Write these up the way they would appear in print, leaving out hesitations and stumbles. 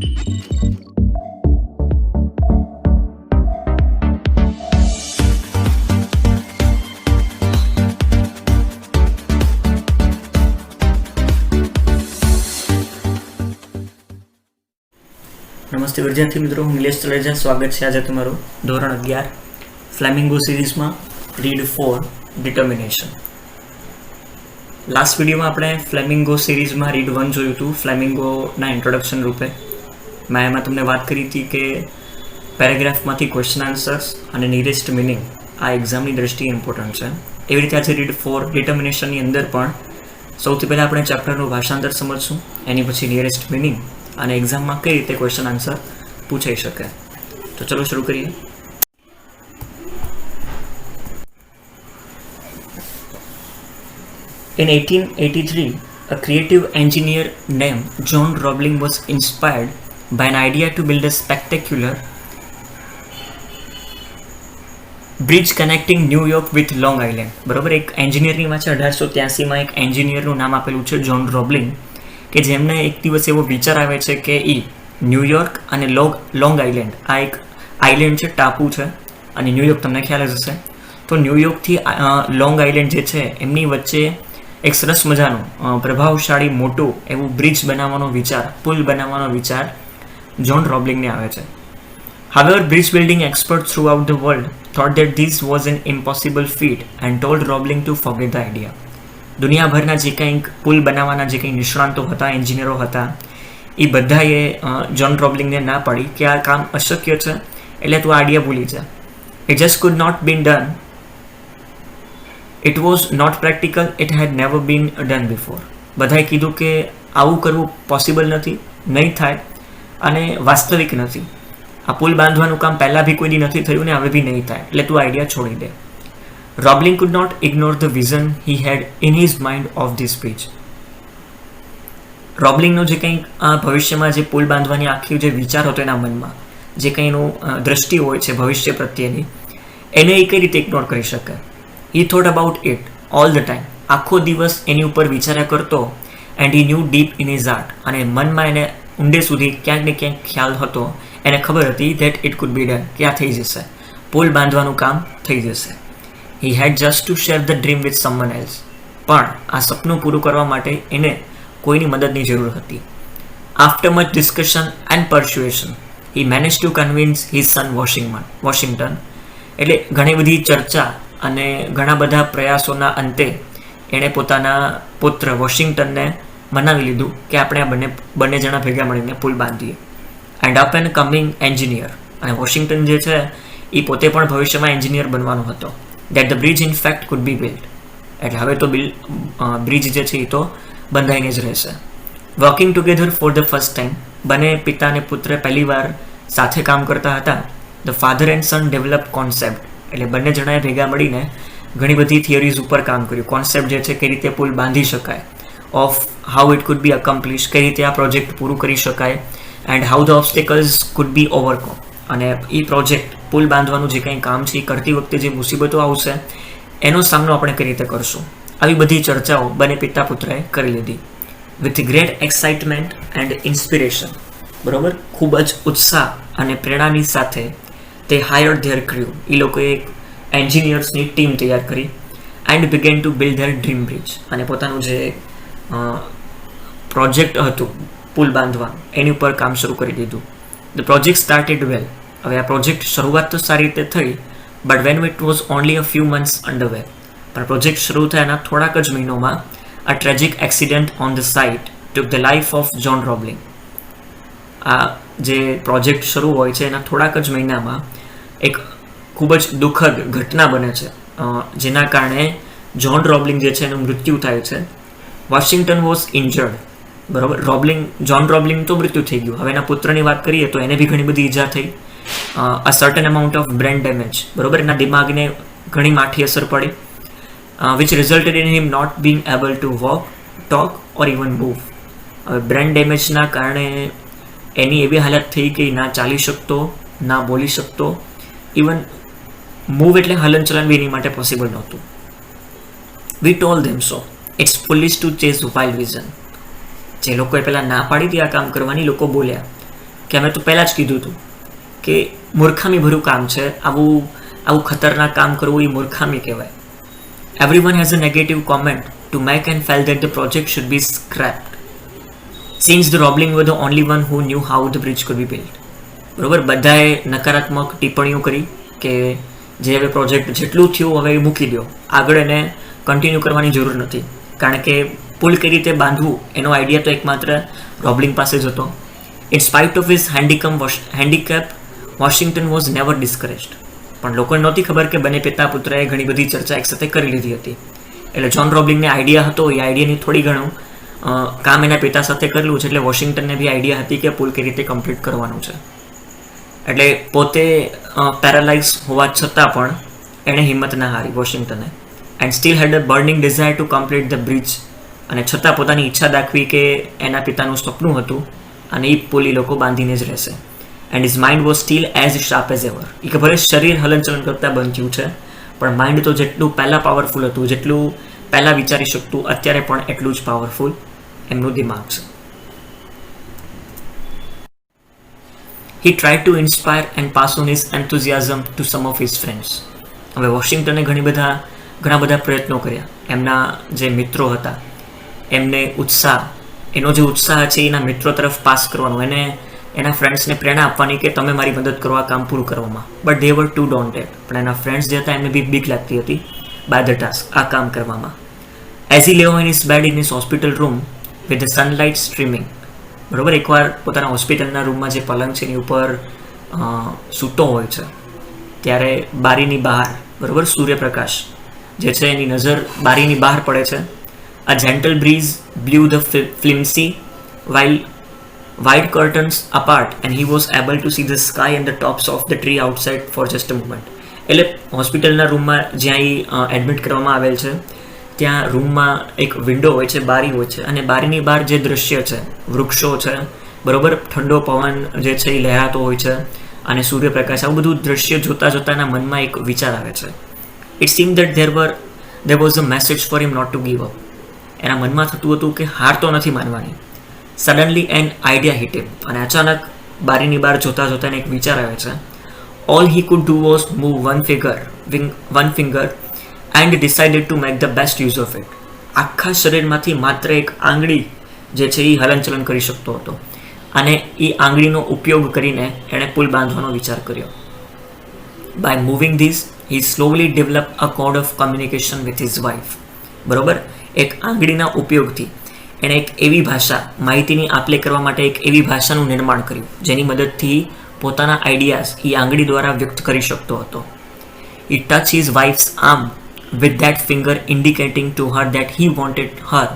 નમસ્તે વિદ્યાર્થી મિત્રો, હું નિલેશ તળેજા. સ્વાગત છે આજે તમારું ધોરણ 11 ફ્લેમિંગો સિરીઝમાં રીડ 4 ડિટર્મિનેશન. લાસ્ટ વિડીયોમાં આપણે ફ્લેમિંગો સિરીઝમાં રીડ 1 જોયું હતું, ફ્લેમિંગોના ઇન્ટ્રોડક્શન રૂપે. મેં એમાં તમને વાત કરી હતી કે પેરેગ્રાફમાંથી ક્વેશ્ચન આન્સર્સ અને નિયરેસ્ટ મિનિંગ આ એક્ઝામની દ્રષ્ટિએ ઇમ્પોર્ટન્ટ છે. એવી રીતે આજે રીડ 4 ડિટર્મિનેશનની અંદર પણ સૌથી પહેલાં આપણે ચેપ્ટરનું ભાષાંતર સમજશું, એની પછી નિયરેસ્ટ મિનિંગ અને એક્ઝામમાં કઈ રીતે ક્વેશ્ચન આન્સર પૂછાઈ શકે. તો ચલો શરૂ કરીએ. In 1883, a creative engineer named John Roebling was inspired by an idea to build a spectacular bridge connecting New York with Long Island. બરોબર, એક એન્જિનિયરની વાત છે 1883માં. એક એન્જિનિયરનું નામ આપેલું છે જોન રોબલિંગ, કે જેમને એક દિવસ એવો વિચાર આવે છે કે ન્યૂયોર્ક અને લોંગ આઇલેન્ડ, આ એક આઇલેન્ડ છે, ટાપુ છે, અને ન્યૂયોર્ક તમને ખ્યાલ જ હશે. તો ન્યૂયોર્કથી લોંગ આઇલેન્ડ જે છે એમની વચ્ચે એક સરસ મજાનું પ્રભાવશાળી મોટું એવું બ્રિજ બનાવવાનો વિચાર, પુલ બનાવવાનો વિચાર જોન રોબલિંગને આવે છે. However, bridge building experts throughout the world thought that this was an impossible feat and told Roebling to forget the idea. દુનિયાભરના જે કંઈક પુલ બનાવવાના જે કંઈ નિષ્ણાંતો હતા, એન્જિનિયરો હતા, એ બધાએ જોન રોબલિંગને ના પાડી કે આ કામ અશક્ય છે, એટલે તું આઈડિયા ભૂલી જા. It just could not be done. It was not practical. It had never been done before. બધાએ કીધું કે આવું કરવું પોસિબલ નથી, નહીં થાય, અને વાસ્તવિક નથી. આ પુલ બાંધવાનું કામ પહેલાં બી કોઈ દી નથી થયું ને હવે બી નહીં થાય, એટલે તું આઈડિયા છોડી દે. Roebling could not ignore the vision he had in his mind of this bridge. રોબલિંગનો જે કંઈ ભવિષ્યમાં જે પુલ બાંધવાની આખી જે વિચાર હતો એના મનમાં, જે કંઈ એનું દ્રષ્ટિ હોય છે ભવિષ્ય પ્રત્યેની, એને એ કઈ રીતે ઇગ્નોર કરી શકે. He thought about it all the time. આખો દિવસ એની ઉપર વિચાર્યા કરતો. And he knew deep in his heart, અને મનમાં એને ઊંડે સુધી ક્યાંક ને ક્યાંક ખ્યાલ હતો, એને ખબર હતી that it could be done, કે આ થઈ જશે, પુલ બાંધવાનું કામ થઈ જશે. He had just to share the dream with someone else. પણ આ સપનું પૂરું કરવા માટે એને કોઈની મદદની જરૂર હતી. After much discussion and persuasion, he managed to convince his son Washington. એટલે ઘણી બધી ચર્ચા અને ઘણા બધા પ્રયાસોના અંતે એણે પોતાના પુત્ર વોશિંગ્ટનને મનાવી લીધું કે આપણે આ બંને જણા ભેગા મળીને પુલ બાંધીએ. And up and coming engineer, અને વોશિંગ્ટન જે છે એ પોતે પણ ભવિષ્યમાં એન્જિનિયર બનવાનો હતો. that the bridge in fact could be built. એટલે હવે તો બ્રિજ જે છે એ તો બંધાઈને જ રહેશે. Working together for the first time, બંને પિતા અને પુત્ર પહેલી વાર સાથે કામ કરતા હતા. The father and son develop concept, એટલે બંને જણાએ ભેગા મળીને ઘણી બધી થિયરીઝ ઉપર કામ કર્યું. કોન્સેપ્ટ જે છે કઈ રીતે પુલ બાંધી શકાય, of how it could be accomplish, કઈ રીતે આ પ્રોજેક્ટ પૂરું કરી શકાય, and how the obstacles could be overcome. અને એ પ્રોજેક્ટ પુલ બાંધવાનું જે કંઈ કામ છે એ કરતી વખતે જે મુસીબતો આવશે એનો સામનો આપણે કઈ રીતે કરશું, આવી બધી ચર્ચાઓ બંને પિતા પુત્રએ કરી લીધી. With great excitement and inspiration, બરાબર, ખૂબ જ ઉત્સાહ અને પ્રેરણાની સાથે તે હાયર ધેર ક્રૂ, એ લોકોએ એક એન્જિનિયર્સની ટીમ તૈયાર કરી. And began to build there dream bridge, અને પોતાનું જે પ્રોજેક્ટ હતું પુલ બાંધવાનું એની ઉપર કામ શરૂ કરી દીધું. ધ પ્રોજેક્ટ સ્ટાર્ટેડ વેલ. હવે આ પ્રોજેક્ટ શરૂઆત તો સારી રીતે થઈ, but when it was only a few months under way. પણ પ્રોજેક્ટ શરૂ થયાના થોડાક જ મહિનોમાં a tragic accident on the site took the life of John Roebling. આ જે પ્રોજેક્ટ શરૂ હોય છે એના થોડાક જ મહિનામાં એક ખૂબ જ દુઃખદ ઘટના બને છે, જેના કારણે જોન રોબલિંગ જે છે એનું મૃત્યુ થાય છે. વોશિંગ્ટન વોઝ ઇન્જર્ડ, બરાબર. જોન રોબલિંગ તો મૃત્યુ થઈ ગયું. હવે એના પુત્રની વાત કરીએ તો એને બી ઘણી બધી ઈજા થઈ. A certain amount of brain damage, બરાબર, એના દિમાગને ઘણી માઠી અસર પડી. which resulted in him not being able to walk, talk or even move. Brain ડેમેજના કારણે એની એવી હાલત થઈ કે ના ચાલી શકતો, ના બોલી શકતો, ઇવન મૂવ એટલે હલનચલન બી એની માટે પોસિબલ નહોતું. We told them so, it's foolish to chase wild vision. જે લોકોએ પહેલાં ના પાડી હતી આ કામ કરવાની, લોકો બોલ્યા કે અમે તો પહેલાં જ કીધું હતું કે મૂર્ખામીભર્યું કામ છે, આવું ખતરનાક કામ કરવું એ મૂર્ખામી કહેવાય. Everyone has a negative comment to make and felt that the project should be scrapped since the Roebling were the only one who knew how the bridge could be built. બરોબર, બધાએ નકારાત્મક ટિપ્પણીઓ કરી કે જે હવે પ્રોજેક્ટ જેટલું થયું હવે મૂકી દો, આગળ એને કન્ટિન્યુ કરવાની જરૂર નથી, કારણ કે પુલ કઈ રીતે બાંધવું એનો આઈડિયા તો એકમાત્ર રોબલિંગ પાસે જ હતો. In spite of his handicap Washington was never discouraged. પણ લોકોને નહોતી ખબર કે બંને પિતા પુત્રએ ઘણી બધી ચર્ચા એકસાથે કરી લીધી હતી. એટલે જ્હોન રોબલિંગને આઈડિયા હતો, એ આઈડિયાની થોડી ઘણું કામ એના પિતા સાથે કરેલું છે, એટલે વોશિંગ્ટનને બી આઈડિયા હતી કે પુલ કઈ રીતે કમ્પ્લીટ કરવાનું છે. એટલે પોતે પેરાલાઇઝ હોવા છતાં પણ એણે હિંમત ના હારી વોશિંગ્ટને, and still had a burning desire to complete the bridge. અને છતાં પોતાની ઈચ્છા દાખવી કે એના પિતાનું સપનું હતું અને એ પુલ એ લોકો બાંધીને જ રહેશે. And his mind was still as sharp as ever. એ કે ભલે શરીર હલનચલન કરતાં બન્યું છે, પણ માઇન્ડ તો જેટલું પહેલાં પાવરફુલ હતું, જેટલું પહેલાં વિચારી શકતું, અત્યારે પણ એટલું જ પાવરફુલ એમનું દિમાગ છે. He tried to inspire and pass on his enthusiasm to some of his friends. હવે વોશિંગ્ટને ઘણા બધા પ્રયત્નો કર્યા. એમના જે મિત્રો હતા એમને એનો જે ઉત્સાહ છે એના મિત્રો તરફ પાસ કરવાનો, એના ફ્રેન્ડ્સને પ્રેરણા આપવાની કે તમે મારી મદદ કરો આ કામ પૂરું કરવામાં. But they were too daunted. પણ એના ફ્રેન્ડ્સ જે હતા એમને બી બીક લાગતી હતી બાય ધ ટાસ્ક, આ કામ કરવામાં. As he lay in his bed in his hospital room with the sunlight streaming. બરાબર, એકવાર પોતાના હોસ્પિટલના રૂમમાં જે પલંગ છે એની ઉપર સૂતો હોય છે, ત્યારે બારીની બહાર બરાબર સૂર્યપ્રકાશ જે છે એની નજર બારીની બહાર પડે છે. A gentle breeze blew the flimsy while wide curtains apart and he was able to see the sky and the tops of the tree outside for just a moment. એટલે હોસ્પિટલના રૂમમાં જ્યાં એડમિટ કરવામાં આવેલ છે ત્યાં રૂમમાં એક વિન્ડો હોય છે, બારી હોય છે, અને બારીની બહાર જે દ્રશ્ય છે, વૃક્ષો છે, બરોબર, ઠંડો પવન જે છે એ લહેરાતો હોય છે અને સૂર્યપ્રકાશ, આવું બધું દ્રશ્ય જોતા એના મનમાં એક વિચાર આવે છે. It seem that there was a message for him not to give up. એના મનમાં થતું હતું કે હાર તો નથી માનવાની. સડનલી એન આઈડિયા હિટ હિમ. અને અચાનક બારીની બહાર જોતા એને એક વિચાર આવે છે. All he could do was move one finger and decided to make the best use of it. આખા શરીરમાંથી માત્ર એક આંગળી જે છે એ હલનચલન કરી શકતો હતો અને એ આંગળીનો ઉપયોગ કરીને એણે પુલ બાંધવાનો વિચાર કર્યો. By moving this he slowly developed a code of communication with his wife. બરોબર, એક આંગળીના ઉપયોગથી એણે એક એવી ભાષા, માહિતીની આપ-લે કરવા માટે એક એવી ભાષાનું નિર્માણ કર્યું જેની મદદથી પોતાના આઈડિયાઝ એ આંગળી દ્વારા વ્યક્ત કરી શકતો હતો. He touched his wife's arm with that finger indicating to her that he wanted her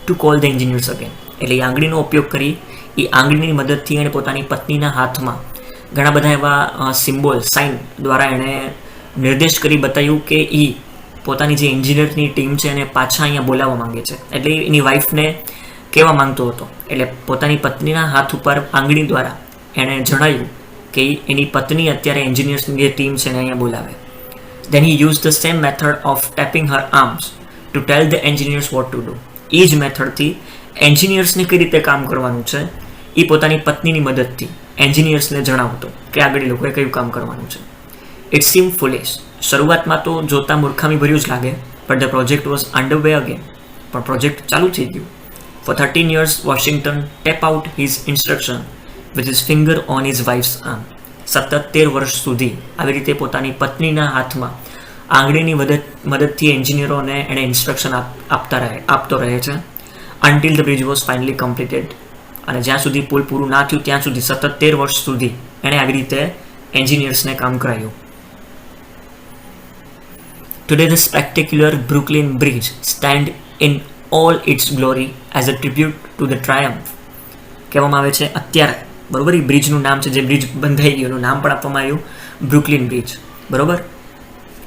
to call the engineers again. એટલે એ આંગળીનો ઉપયોગ કરી એ આંગળીની મદદથી એણે પોતાની પત્નીના હાથમાં ઘણા બધા એવા સિમ્બોલ, સાઇન દ્વારા એણે નિર્દેશ કરી બતાવ્યું કે એ પોતાની જે એન્જિનિયરની ટીમ છે એને પાછા અહીંયા બોલાવવા માંગે છે. એટલે એની વાઈફને કહેવા માંગતો હતો. એટલે પોતાની પત્નીના હાથ ઉપર આંગળી દ્વારા એણે જણાવ્યું કે એની પત્ની અત્યારે એન્જિનિયર્સની જે ટીમ છે એને અહીંયા બોલાવે. Then he used the same method of tapping her arms to tell the engineers what to do. એ જ મેથડથી એન્જિનિયર્સને કઈ રીતે કામ કરવાનું છે એ પોતાની પત્નીની મદદથી એન્જિનિયર્સને જણાવતો કે આગળ એ લોકોએ કયું કામ કરવાનું છે. It seem foolish. શરૂઆતમાં તો જોતા મૂર્ખામી ભર્યું જ લાગે, but the project was under way again. પણ પ્રોજેક્ટ ચાલુ થઈ ગયું. For 13 years Washington tap out his instruction with his finger on his wife's arm. સતત 13 વર્ષ સુધી આવી રીતે પોતાની પત્નીના હાથમાં આંગળીની મદદથી એન્જિનિયરોને એણે ઇન્સ્ટ્રક્શન આપતો રહે છે until the bridge was finally completed. અને જ્યાં સુધી પુલ પૂરું ના થયું ત્યાં સુધી સતત 13 વર્ષ સુધી એણે આવી રીતે એન્જિનિયર્સને કામ કરાયું. Today the spectacular Brooklyn Bridge stand in all its glory as a tribute to the triumph. કહેવામાં આવે છે અત્યારે, બરોબર, એ બ્રિજનું નામ છે, જે બ્રિજ બંધાઈ ગયું એનું નામ પણ આપવામાં આવ્યું બ્રુકલિન બ્રિજ. બરોબર,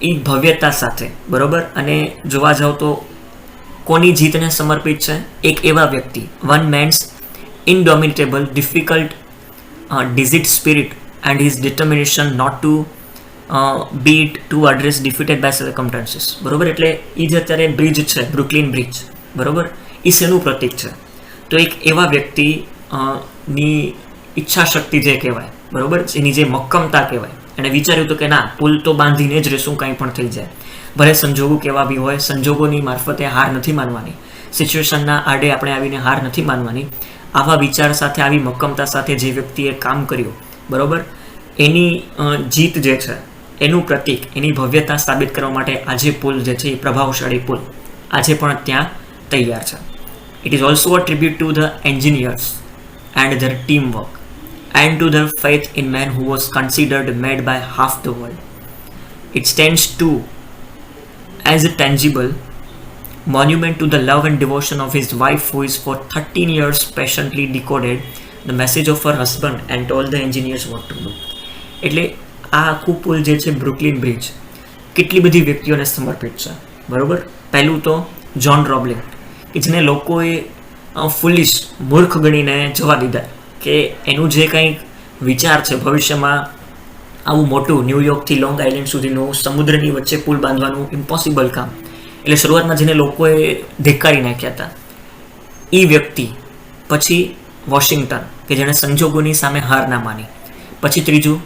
એ ભવ્યતા સાથે, બરોબર. અને જોવા જાવ તો કોની જીતને સમર્પિત છે? એક એવા વ્યક્તિ, one man's indomitable, difficult, digit spirit and his determination not to beat to address defeated by circumstances. બરોબર, એટલે એ જે અત્યારે બ્રિજ છે, બ્રુકલિન બ્રિજ, બરોબર, એ શેનું પ્રતીક છે? તો એક એવા વ્યક્તિ ની ઈચ્છા શક્તિ જે કહેવાય, બરોબર, એની જે મક્કમતા કહેવાય, એણે વિચાર્યું હતું કે ના, પુલ તો બાંધીને જ રહેશું, કંઈ પણ થઈ જાય, ભલે સંજોગો કેવા બી હોય, સંજોગોની મારફતે હાર નથી માનવાની, સિચ્યુએશનના આડે આપણે આવીને હાર નથી માનવાની. આવા વિચાર સાથે, આવી મક્કમતા સાથે જે વ્યક્તિએ કામ કર્યું, બરોબર, એની જીત જે છે, એનું પ્રતીક, એની ભવ્યતા સાબિત કરવા માટે આજે પુલ જે છે એ પ્રભાવશાળી પુલ આજે પણ ત્યાં તૈયાર છે. It is also a tribute to the engineers and their teamwork and to their faith in man who was considered made by half the world. It stands too as a tangible monument to the love and devotion of his wife, who is for 13 years patiently decoded the message of her husband and told the engineers what to do. એટલે આ આખું પુલ જે છે Brooklyn bridge કેટલી બધી વ્યક્તિઓને સમર્પિત છે, બરોબર. પહેલું તો જ્હોન રોબલિન, કે જેને લોકોએ ફૂલિશ, મૂર્ખ ગણીને જવા દીધા, કે એનું જે કંઈક વિચાર છે ભવિષ્યમાં આવું મોટું ન્યૂયોર્કથી લોંગ આઇલેન્ડ સુધીનું સમુદ્રની વચ્ચે પુલ બાંધવાનું ઇમ્પોસિબલ કામ, એટલે શરૂઆતમાં જેને લોકોએ ધિક્કારી નાખ્યા હતા એ વ્યક્તિ. પછી વોશિંગ્ટન, કે જેણે સંજોગોની સામે હાર ના માની. પછી ત્રીજું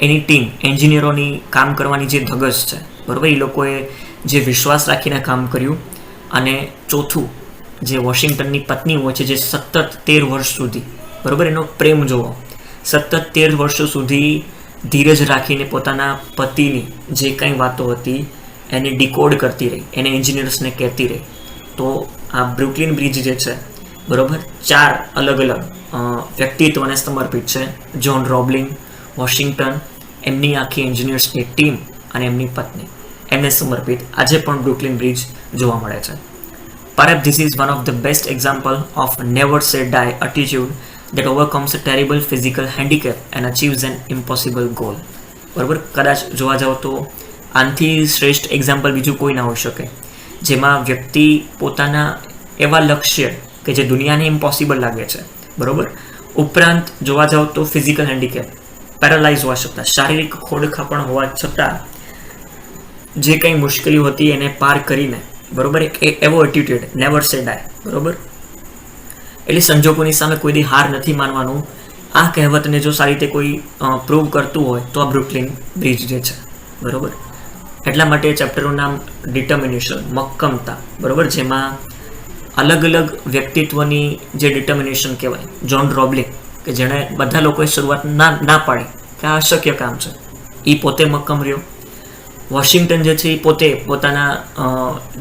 એની ટીમ, એન્જિનિયરોની કામ કરવાની જે ધગશ છે, બરાબર, એ લોકોએ જે વિશ્વાસ રાખીને કામ કર્યું. અને ચોથું જે વોશિંગ્ટનની પત્ની હોય છે, જે સતત 13 વર્ષ સુધી, બરાબર, એનો પ્રેમ જોવો, સતત 13 વર્ષો સુધી ધીરજ રાખીને પોતાના પતિની જે કંઈ વાતો હતી એને ડિકોડ કરતી રહી, એને એન્જિનિયર્સને કહેતી રહી. તો આ બ્રુકલિન બ્રિજ જે છે, બરાબર, 4 અલગ અલગ વ્યક્તિત્વને સમર્પિત છે. જ્હોન રોબલિન, વોશિંગ્ટન, એમની આખી એન્જિનિયર્સની ટીમ અને એમની પત્ની, એમને સમર્પિત આજે પણ બ્રુકલિન બ્રિજ જોવા મળે છે. Perhaps this is one of the best example of never say die attitude that overcomes a terrible physical handicap and achieves an impossible goal. બરાબર, કદાચ જોવા જાઓ તો આનાથી શ્રેષ્ઠ એક્ઝામ્પલ બીજું કોઈ ના હોઈ શકે, જેમાં વ્યક્તિ પોતાના એવા લક્ષ્ય કે જે દુનિયાને ઇમ્પોસિબલ લાગે છે, બરાબર, ઉપરાંત જોવા જાઓ તો ફિઝિકલ હેન્ડીકેપ, પેરાલાઇઝ હોવા છતાં, શારીરિક ખોડખાં પણ હોવા છતાં જે કંઈ મુશ્કેલીઓ હતી એને પાર કરીને, બરોબર, એક એવો એટીટ્યુડ, નેવર સે ડાય, બરોબર, એટલે સંજોગોની સામે કોઈ દી હાર નથી માનવાનું. આ કહેવતને જો સારી રીતે કોઈ પ્રૂવ કરતું હોય તો આ બ્રુકલિન બ્રિજ જે છે, બરોબર. એટલા માટે ચેપ્ટરનું નામ ડિટર્મિનેશન, મક્કમતા, બરોબર, જેમાં અલગ અલગ વ્યક્તિત્વની જે ડિટર્મિનેશન કહેવાય. જ્હોન રોબલિન, કે જેણે બધા લોકોએ શરૂઆત ના પાડી કે આ અશક્ય કામ છે, એ પોતે મક્કમ રહ્યો. વોશિંગ્ટન જે છે એ પોતે પોતાના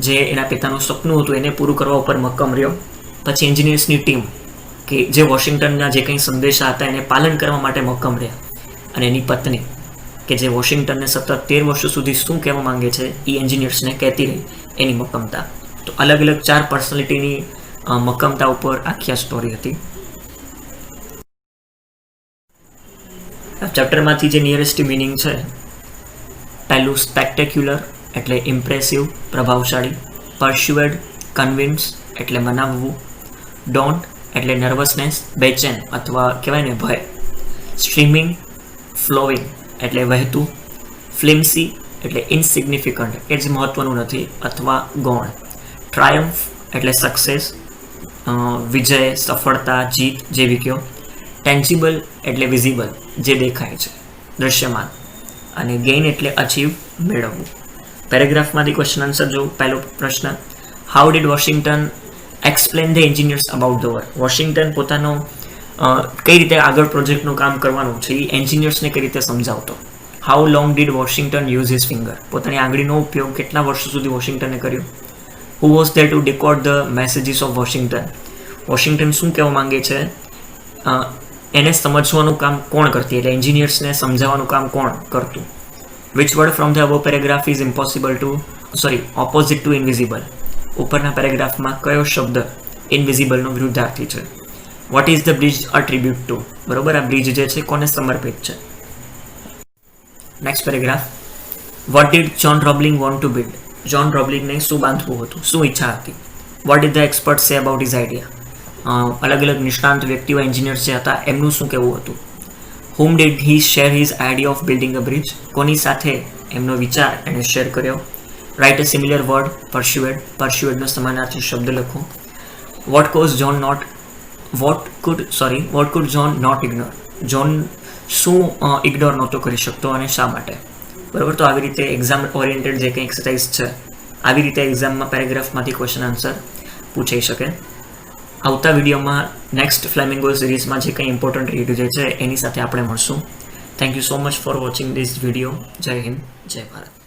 જે એના પિતાનું સપનું હતું એને પૂરું કરવા ઉપર મક્કમ રહ્યો. પછી એન્જિનિયર્સની ટીમ, કે જે વોશિંગ્ટનના જે કંઈ સંદેશા હતા એને પાલન કરવા માટે મક્કમ રહ્યા. અને એની પત્ની, કે જે વોશિંગ્ટનને સતત 13 વર્ષો સુધી શું કહેવા માંગે છે એ એન્જિનિયર્સને કહેતી રહી, એની મક્કમતા. તો અલગ અલગ 4 પર્સનાલિટીની મક્કમતા ઉપર આખી આ સ્ટોરી હતી. ચેપ્ટરમાંથી જે નિયરેસ્ટ મિનિંગ છે, પહેલું સ્પેક્ટેક્યુલર એટલે ઇમ્પ્રેસિવ, પ્રભાવશાળી. પરસ્યુએડ, કન્વિન્સ એટલે મનાવવું. ડોન્ટ એટલે નર્વસનેસ, બેચેન અથવા કહેવાય ને ભય. સ્ટ્રીમિંગ, ફ્લોવિંગ એટલે વહેતું. ફ્લિમ્સી એટલે ઇનસિગ્નિફિકન્ટ, એ જ મહત્વનું નથી અથવા ગૌણ. ટ્રાયમ્ફ એટલે સક્સેસ, વિજય, સફળતા, જીત જેવી કયો. ટેન્જિબલ એટલે વિઝિબલ, જે દેખાય છે, દ્રશ્યમાન. અને ગેઇન એટલે અચીવ, મેળવવું. પેરેગ્રાફમાંથી ક્વેશ્ચન આન્સર જો. પહેલો પ્રશ્ન, how did Washington explain the engineers about the work. Washington પોતાનો કઈ રીતે આગળ પ્રોજેક્ટનું કામ કરવાનું છે એ એન્જિનિયર્સને કઈ રીતે સમજાવતો. How long did Washington use his finger. પોતાની આંગળીનો ઉપયોગ કેટલા વર્ષો સુધી વોશિંગ્ટને કર્યો. Who was there to decode the messages of Washington. Washington શું કહેવા માંગે છે એને સમજવાનું કામ કોણ કરતી, એટલે એન્જિનિયર્સને સમજાવવાનું કામ કોણ કરતું. Which word from the above paragraph is impossible to opposite to invisible. ઉપરના પેરેગ્રાફમાં કયો શબ્દ ઇનવિઝિબલનો વિરુદ્ધાર્થી છે. What is the bridge a tribute to. બરોબર, આ બ્રિજ જે છે કોને સમર્પિત છે. Next paragraph, what did John Roebling want to build. John રોબલિનને શું બાંધવું હતું, શું ઈચ્છા હતી. What did the expert say about his idea. અલગ અલગ નિષ્ણાંત વ્યક્તિઓ, એન્જિનિયર્સ જે હતા એમનું શું કહેવું હતું. whom did he share his idea of building a bridge. કોની સાથે એમનો વિચાર એને શેર કર્યો. write a similar word, persuade. persuade નો સમાનાર્થી શબ્દ લખો. what could John not ignore. John શું ઇગ્નોર નહોતો કરી શકતો અને શા માટે. બરાબર, તો આવી રીતે એક્ઝામ ઓરિએન્ટેડ જે કંઈ એક્સરસાઇઝ છે, આવી રીતે એક્ઝામમાં પેરેગ્રાફમાંથી ક્વેશ્ચન આન્સર પૂછાઈ શકે. આવતા વિડીયોમાં નેક્સ્ટ ફ્લેમિંગો સિરીઝમાં જે કંઈ ઇમ્પોર્ટન્ટ રીડ જે છે એની સાથે આપણે મળશું. Thank you so much for watching this video. જય હિન્દ, જય ભારત.